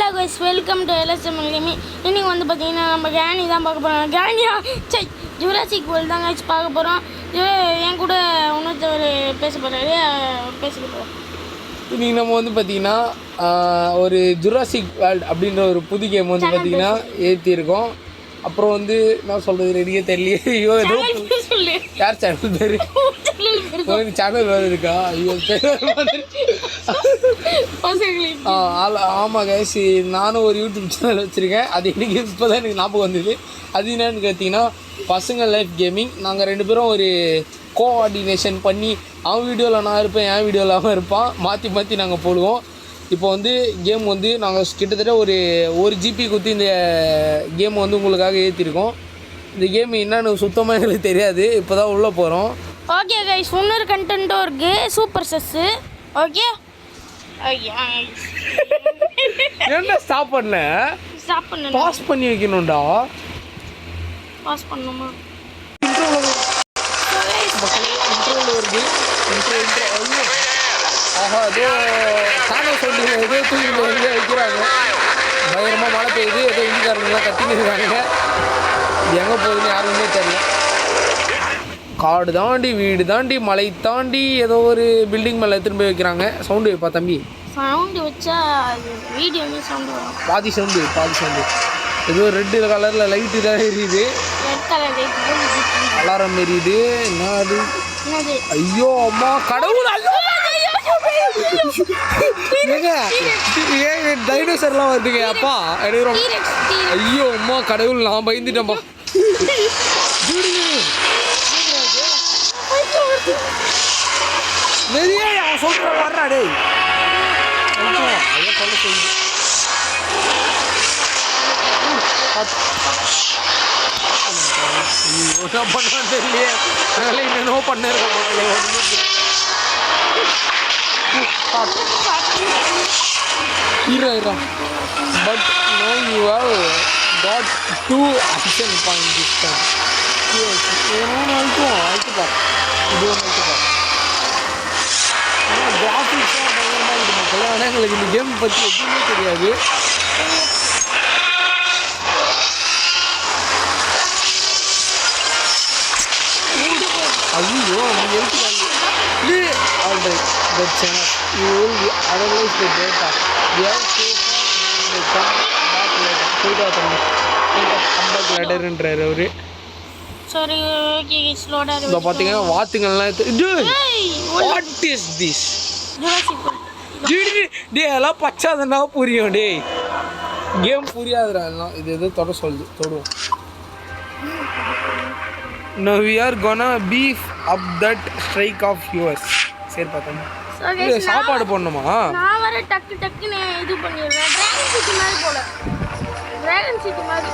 Hello guys, welcome to LSM gaming. இன்றைக்கி வந்து பார்த்தீங்கன்னா நம்ம கேனி தான் பார்க்க போகிறோம். கேனியா ஜுராசிக் வேர்ல்டு தான் கைஸ் பார்க்க போகிறோம். என் கூட இன்னொருத்தவர் பேச போகிறாரு, பேசிக்க போகிறோம். இன்றைக்கி நம்ம வந்து பார்த்திங்கன்னா ஒரு ஜுராசிக் வேர்ல்டு அப்படின்ற ஒரு புது கேம் வந்து பார்த்திங்கன்னா ஏற்றிருக்கோம். அப்புறம் வந்து நான் சொல்கிறது ரெடியே தெரியலையே. ஐயோ ஏதோ யார் சேனல் பேர் சேனல் வேறு இருக்கா? ஐயோ ஆமாம் கைஸ், நானும் ஒரு யூடியூப் சேனல் வச்சுருக்கேன். அது இன்றைக்கி இப்போ தான் எனக்கு ஞாபகம் வந்தது. அது என்னன்னு கேட்டிங்கன்னா பசங்க லைஃப் கேமிங். நாங்கள் ரெண்டு பேரும் ஒரு கோஆர்டினேஷன் பண்ணி அவன் வீடியோவில் நான் இருப்பேன், என் வீடியோவில் அவன் இருப்பான், மாற்றி மாற்றி நாங்கள் போடுவோம். இப்போ வந்து கேம் வந்து நாங்கள் கிட்டத்தட்ட ஒரு ஜிபி குத்தி இந்த கேம் வந்து உங்களுக்காக ஏற்றிருக்கோம். இந்த கேம் என்னன்னு சுத்தமாக எங்களுக்கு தெரியாது, இப்போ தான் உள்ளே போகிறோம். ஓகே கைஸ், இன்னொரு கண்டென்ட்டும் இருக்குது, சூப்பர் செஸ்ஸு. ஓகே என்ன ஸ்டாப் பண்ண பாஸ் பண்ணி வைக்கணும்டா. பாஸ் பண்ணுமா? இன்ட்ரோவில் வருது. ஆஹா, ஏதோ சாணம் சொல்லுங்க, ஏதோ தூக்கி வந்து வைக்கிறாங்க. பயங்கரமாக மழை பெய்யுது, ஏதோ இந்திக்காரங்களாம் கத்தின்னு இருக்காங்க. இது எங்கே போகுதுன்னு யாருமே தெரியல. காடு தாண்டி வீடு தாண்டி மலை தாண்டி ஏதோ ஒரு பில்டிங் மேலே எடுத்துன்னு போய் வைக்கிறாங்க. சவுண்டு வைப்பா தம்பி. சவுண்டு வச்சா வீடியோமே சவுண்டு வரும். பாதி சவுண்டு. ஏதோ ரெட்டு கலரில் லைட்டு தான் எரியுது. ரெட் கலர் லைட் அலாரம் எரியுது. என்ன அது? ஐயோ அம்மா கடவுள்! டைனோசர்லாம் வருதுங்க அப்பா. எடுக்கிறோம். ஐயோ அம்மா கடவுள், நான் பயந்துட்டேன்ப்பா. நிறைய அவன் சொல்ற வர்றா டேய். என்ன பண்ணான்னு தெரியலையே. அதனால என்னென்னோ பண்ணிருக்கேன். But now you have got 2 action points this time. Yes, அழுத்துப்பா. இது ஒன்று அழுத்துப்பா. கிராஃபிக்ஸாக பயங்கரமாக இருக்குது மக்கள். ஆனால் எங்களுக்கு இந்த கேம் பற்றி எதுவுமே தெரியாது. ஐயோ நீங்கள் எழுத்துக்காங்க. Alright, that's enough. You will analyze the data. We have so far come back later என்றார் அவரு. சாரி, ஓகே ஸ்லோடா இருக்கு. இப்போ பார்த்தீங்கன்னா வாத்துங்கள்லாம் வாட் இஸ் திஸ்? டேய் எல்லாம் பச்சாதனா புரியும் டேய். கேம் புரியாதுடா எல்லாம். இது எதோ தொடுவோம். Now we are gonna beef up that strike of yours. சரி பார்த்தோம். சாப்பாடு போடணுமா? நான் வர டக்குன்னு இது பண்ணிடுறேன். டிராகன் சிட்டி மாதிரி போல. டிராகன் சிட்டி மாதிரி.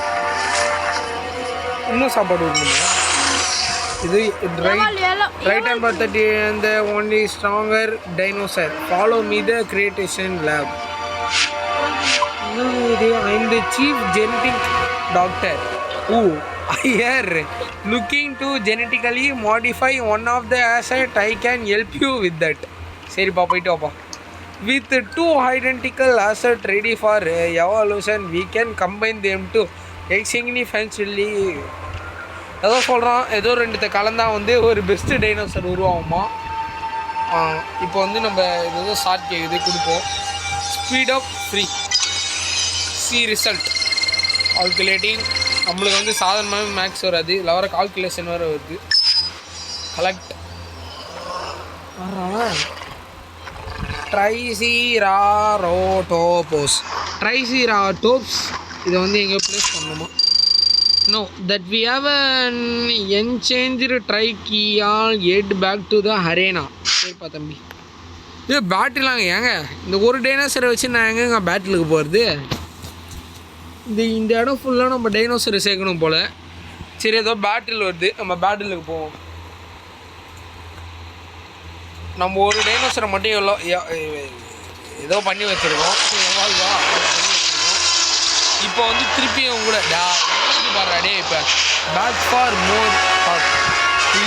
இன்னும் சாப்பாடு வேணுமா? இது ரைட் ஹேண்ட் பார்த்துட்டு அந்த only stronger dinosaur. Follow me the creation lab. I am the chief genetic doctor. Oh here looking to genetically modify one of the asset. I can help you with that. சரிப்பா போயிட்டு வாப்பா. With 2 identical asset ready for evolution we can combine them to significantly. ஏதோ சொல்கிறான், ஏதோ ரெண்டுத்தை கலந்தா வந்து ஒரு best dinosaur உருவாகுமா. இப்போ வந்து நம்ம ஏதோ ஷார்ட் கேட்குது கொடுப்போம். Speed up free C result calculating. நம்மளுக்கு வந்து சாதாரணமாக மேக்ஸ் வராது, இல்லை வர கால்குலேஷன் வேறு வருது. Collect triceratops. இதை வந்து எங்கேயோ ப்ளேஸ் பண்ணணுமா? No that we have an unchanged ட்ரைக்கியால் head back to the arena. சரிப்பா தம்பி. இது பேட்டிலாங்க ஏங்க, இந்த ஒரு டைனோசரை வச்சு நான் எங்கேங்க பேட்டிலுக்கு போகிறது? இந்த இடம் ஃபுல்லாக நம்ம டைனோசரை சேர்க்கணும் போல். சரி ஏதோ பேட்டில் வருது, நம்ம பேட்டிலுக்கு போவோம். நம்ம ஒரு டைனோசரை மட்டும் ஏதோ பண்ணி வச்சுருக்கோம். இப்போ வந்து திருப்பியும் கூட பாடுறாடே. இப்போ back for more hot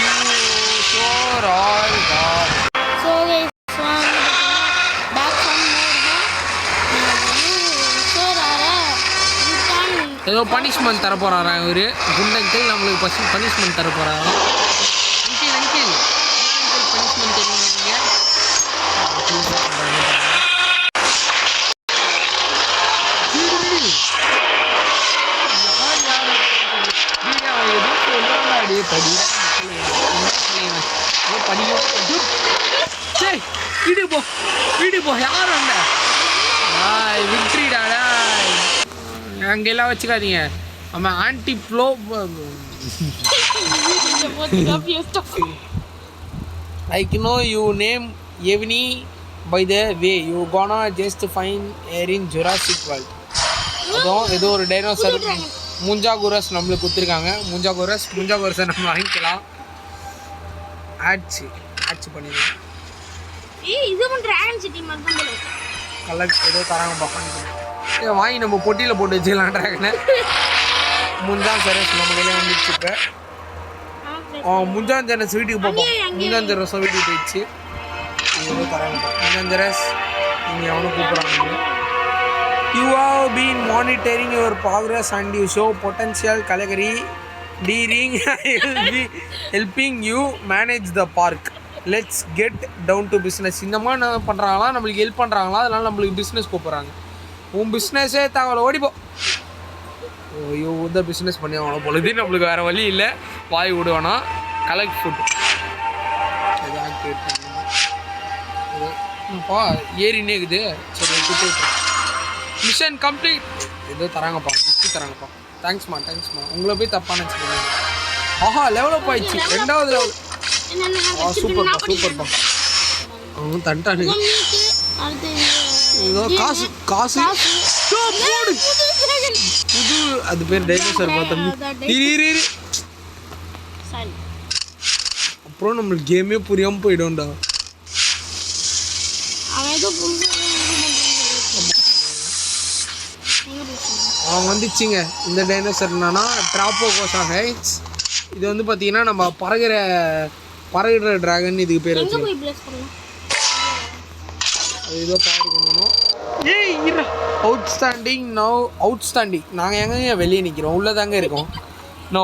your all got. So back for more hot ஏதோ பனிஷ்மெண்ட் தர போகிறாராம் இவர் குண்டங்கிள் நம்மளுக்கு பனிஷ்மெண்ட் தர போகிறாராம். அங்கிள் பனிஷ்மெண்ட் தெரியுங்க வீடு போ யார் வந்த விக்ட்ரிடாடா அங்கெல்லாம் வச்சுக்காதீங்க. அவன் anti blow like no you name எவ்னி by the way you gonna just fine air in Jurassic World. அதுவும் ஏதோ ஒரு டைனோசர் முஞ்சாகுரஸ் நம்மளுக்கு கொடுத்துருக்காங்க. முஞ்சாகுரஸை நம்ம வாங்கிக்கலாம். ஆட்சி பண்ணிடலாம். கலர் ஏதோ தராங்க பார்க்க வாங்கி நம்ம பொட்டியில் போட்டு வச்சுக்கலாம். ட்ராகனை முஞ்சாஞ்சரஸ் நம்ம கையில வந்துச்சு. இப்போ முஞ்சாஞ்சரஸ் வீட்டுக்கு பார்ப்போம். முஞ்சாஞ்சரஸ் வீட்டுக்கு போயிடுச்சு. ஏதோ தராங்க முஞ்சாஞ்சரஸ் நீங்கள் எவனும் கூப்பிட்றாங்க. You have been monitoring your progress and you show potential category deering helping you manage the park. Let's get down to business. இந்த மாதிரி என்ன பண்ணுறாங்களா, நம்மளுக்கு ஹெல்ப் பண்ணுறாங்களா, அதனால நம்மளுக்கு பிஸ்னஸ் கூப்பிட்றாங்க. உன் பிஸ்னஸே தகவலை ஓடிப்போ. ஐயோ இந்த பிஸ்னஸ் பண்ணி அவனை பொழுது நம்மளுக்கு வேறு வழி இல்லை. வாய் விடுவானா கலெக்ட் ஃபுட் எதாவது ஆக்டிவேட் பண்ணப்பா ஏறினே இருக்குது. சரி கொடுத்து விட்டுறேன். Mission complete. ஏதோ தராங்கப்பா கிஃப்ட் தராங்கப்பா. தேங்க்ஸ்மா உங்களை போய் தப்பான வச்சுக்கோங்க. ஆஹா லெவலப் ஆயிடுச்சு. 2வது லெவல். சூப்பர்ப்பா அவன் தண்டானு ஏதோ காசு போடு. புது அது பேர் டைனோசர் தம்பி. அப்புறம் நம்மளுக்கு கேமே புரியாமல் போயிடும்டா. அவன் வந்துச்சுங்க. இந்த டைனோசர் என்னன்னா ட்ராப்போகோசா ஹைட்ஸ். இது வந்து பார்த்தீங்கன்னா நம்ம பறகுற ட்ராகன் இதுக்கு பேர் வச்சு. அது ஏதோ பவர் பண்ணணும். அவுட்ஸ்டாண்டிங் நாங்கள் எங்கேங்க வெளியே நிற்கிறோம், உள்ளே தாங்க இருக்கோம். Know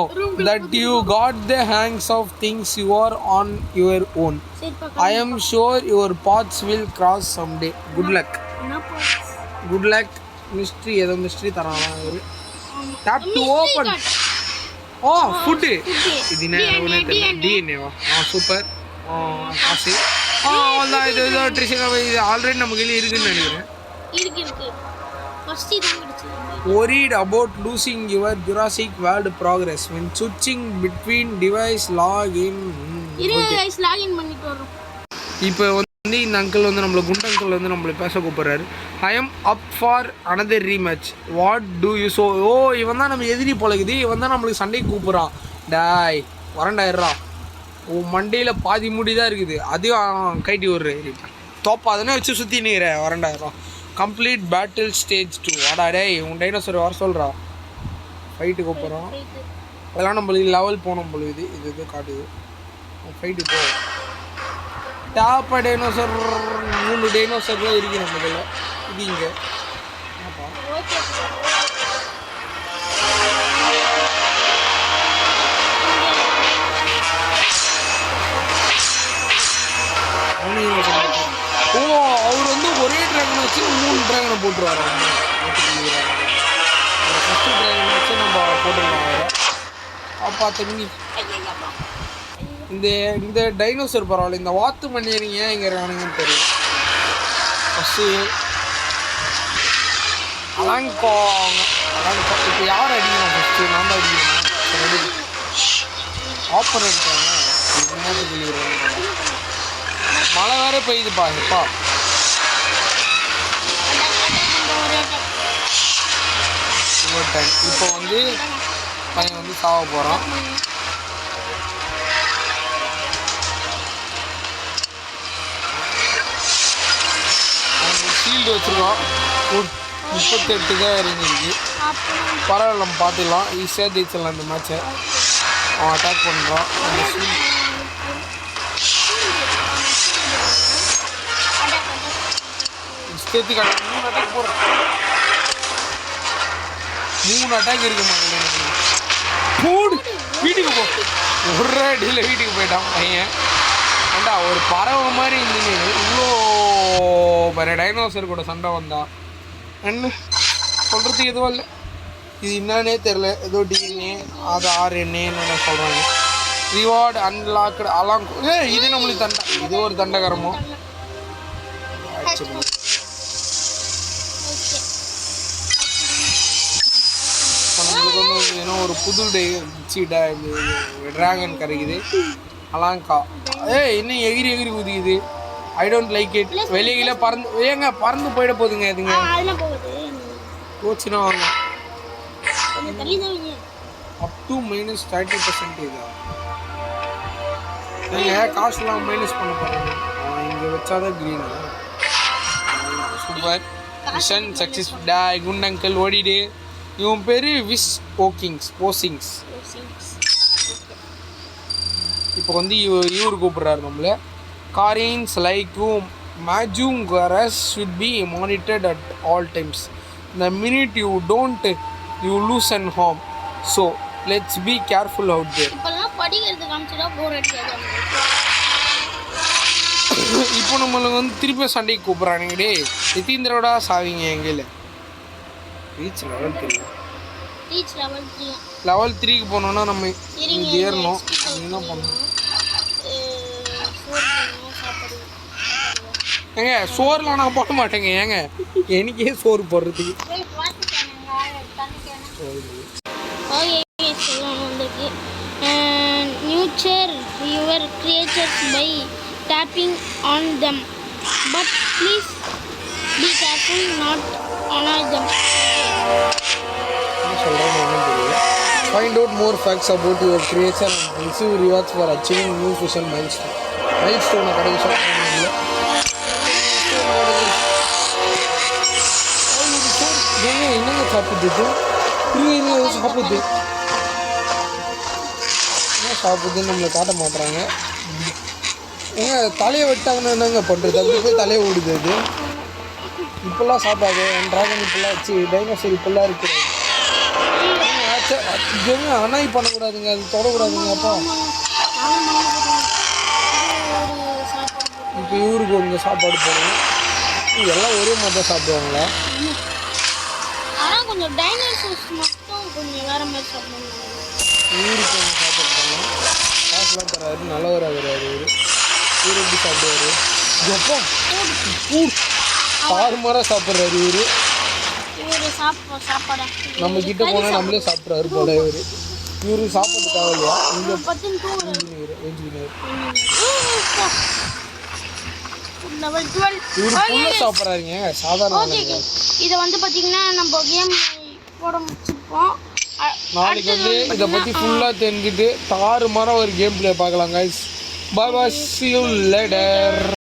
that you got the hangs of things you are on your own. I am sure your paths will cross some day. Good luck. Mystery ஏதோ மிஸ்ட்ரி தரானா இவர். Tap to open. Oh food. இது என்ன டிஎன்ஏவா? Super. காசு அவ்வளோதான். இது ஏதோ ட்ரிஷன் இது ஆல்ரெடி நம்ம கையில் இருக்குதுன்னு நினைக்கிறேன். Worried about losing your Jurassic World progress when switching between device login. இப்போ வந்து இந்த அங்கிள் வந்து நம்மளை குண்டங்கிள் வந்து நம்மளை பேச கூப்பிட்றாரு. I am up for another rematch. What do you so? ஓ இவன் தான் நம்ம எதிரி பழகுது. இவன் தான் நம்மளுக்கு சண்டைக்கு கூப்பிட்றான். டாய் வரண்டாயிரா உன் மண்டையில் பாதி முடி தான் இருக்குது. அதையும் கைட்டி விடுற தோப்பாதுன்னு வச்சு சுற்றி நிற்கிற. வரண்டாயிரம். Complete battle stage 2. வாடாடே உன் டைனோசர் வர சொல்கிறா. ஃபைட்டு கூப்பிட்றோம். அதெல்லாம் நம்மளுக்கு லெவல் போனோம் பொழுது இது காட்டுது. ஃபைட்டு போ. டாப்பா டைனோசர் 3 டைனோசர்லாம் இருக்குது நம்ம இதில். இது இங்கே ஓ அவர் வந்து ஒரே ட்ராகனை வச்சு 3 ட்ராகனை போட்டுருவாரு. ஃபஸ்ட்டு ட்ராகனை வச்சு நம்ம போட்டுருவோம். அப்பா தண்ணி இந்த டைனோசர் பரவாயில்ல. இந்த வாத்து மணியரிங்க ஏன் இங்கே இருக்கானுங்கன்னு தெரியும். ஃபஸ்ட்டு அலாங்கோ இப்போ யார் அடிக்கணும்? ஃபஸ்ட்டு நான் தான் அடிக்கணும். ஆஃபர் இருக்காங்க. மழை வேறு பெய்யுதுப்பா. இப்போ வந்து பையன் வந்து சாவ போகிறான். ஷீல்டு வச்சுருக்கோம். 38 தான் இறங்கிருக்கு. பரவாயில்ல நம்ம பார்த்துக்கலாம். ஈஸியாக ஜெயிச்சிடலாம் இந்த மேட்சை. அவன் அட்டாக் பண்ணுறான். அந்த ஷீல்டு சேர்த்து காட்டு. 3 அட்டாக் போடுறான். 3 அட்டாக் இருக்கு மக்களே. போடு வீட்டுக்கு போ. ஒரு அடியில் வீட்டுக்கு போயிட்டான் பையன். ஏண்டா ஒரு பறவை மாதிரி இருந்தீங்க, இவ்வளோ பெரிய டைனோசர் கூட சண்டை வந்தான். என்ன சொல்கிறதுக்கு எதுவும் இல்லை. இது என்னன்னே தெரில, ஏதோ டிஎன்ஏ அது ஆர்என்ஏன்னு சொல்கிறாங்க. ரிவார்டு அன்லாக்டு அலாம். இது நம்மளுக்கு தண்டை, இது ஒரு தண்டகரமோ. நம்மளுக்கு வந்து ஏன்னா ஒரு புது ட்ராகன் கிடைக்குது அலாங்கா. இன்னும் எகிரி எகிரி குதிக்குது. I don't like it. வெளியில பறந்து பறந்து போயிட போகுதுங்க. இதுங்க போச்சுன்னா வாங்க அப் டு -30% இதா. நீங்கள் காசுலாம் மைனஸ் பண்ண போகிறாங்க. இங்கே வச்சாதான் க்ரீனா. Super mission successful. Good uncle ஓடிடு. இவன் பேர் விஷ் போசிங்ஸ். இப்போ வந்து இவர் கூப்பிட்றாரு நம்மள. காரின்ஸ் like Majungaras should be monitored at all times. The minute you don't, you lose and harm. So let's be careful out there. இப்போ நம்மளுக்கு வந்து திருப்பி சண்டைக்கு கூப்பிட்றானுங்க. டே நிதீந்திரோட சாவிங்க எங்கேயில் ரீச் லெவல் 3க்கு போனோன்னா நம்ம இது ஏறணும். என்ன பண்ணணும் ஏங்க? சோறுலாம் நான் போட மாட்டேங்க. ஏங்க எனக்கே சோறு போடுறதுக்கு nurture your creatures by tapping on them, but please be careful not annoy them. Find out more facts about your creature and receive rewards for achieving new fusion milestone. கிடைக்கும். என்னங்க சாப்பிடுது? சாப்பிடுது என்ன சாப்பிடுதுன்னு நம்மளை காட்ட மாட்டுறாங்க. ஏங்க தலையை வெட்டாங்கன்னா என்னங்க பண்ணுறது? அப்படி போய் தலையை ஓடுது. அது இப்போல்லாம் சாப்பிடாது. ட்ராகன் இப்போல்லாம் வச்சு டைனோசர் இப்போல்லாம் இருக்குது. அனாய் பண்ணக்கூடாதுங்க, அது தொடக்கூடாதுங்க. அப்பா இப்போ இவருக்கு கொஞ்சம் சாப்பாடு போடணும். எல்லாம் ஒரே மாதிரி தான் சாப்பிடுவாங்களா? கொஞ்சம் டைனோசர்ஸ் மட்டும் கொஞ்சம் வேற மாதிரி சாப்பிடுவாங்க. இவருக்கு கொஞ்சம் சாப்பாடு போடணும். காசுலாம் தராது, நல்லவராக வராது. இவர் எப்படி சாப்பிடுவார்? எப்போ தாறுமாறாக சாப்பிட்றாரு இவர். நம்ம கிட்ட போனால் நம்மளே சாப்பிட்றாரு போல. இவருக்கு சாப்பாடு தேவையில்லையா? இங்கே இன்ஜினியர் சாப்பிட்றாருங்க சாதாரண. இதை வந்து பார்த்தீங்கன்னா நம்ம கேம் போட முடிச்சிருப்போம். நாளைக்கு வந்து இதை பற்றி ஃபுல்லாக தெரிஞ்சுட்டு தாறுமாறாக ஒரு கேம் பிளே பார்க்கலாம். Guys bye bye, see you later.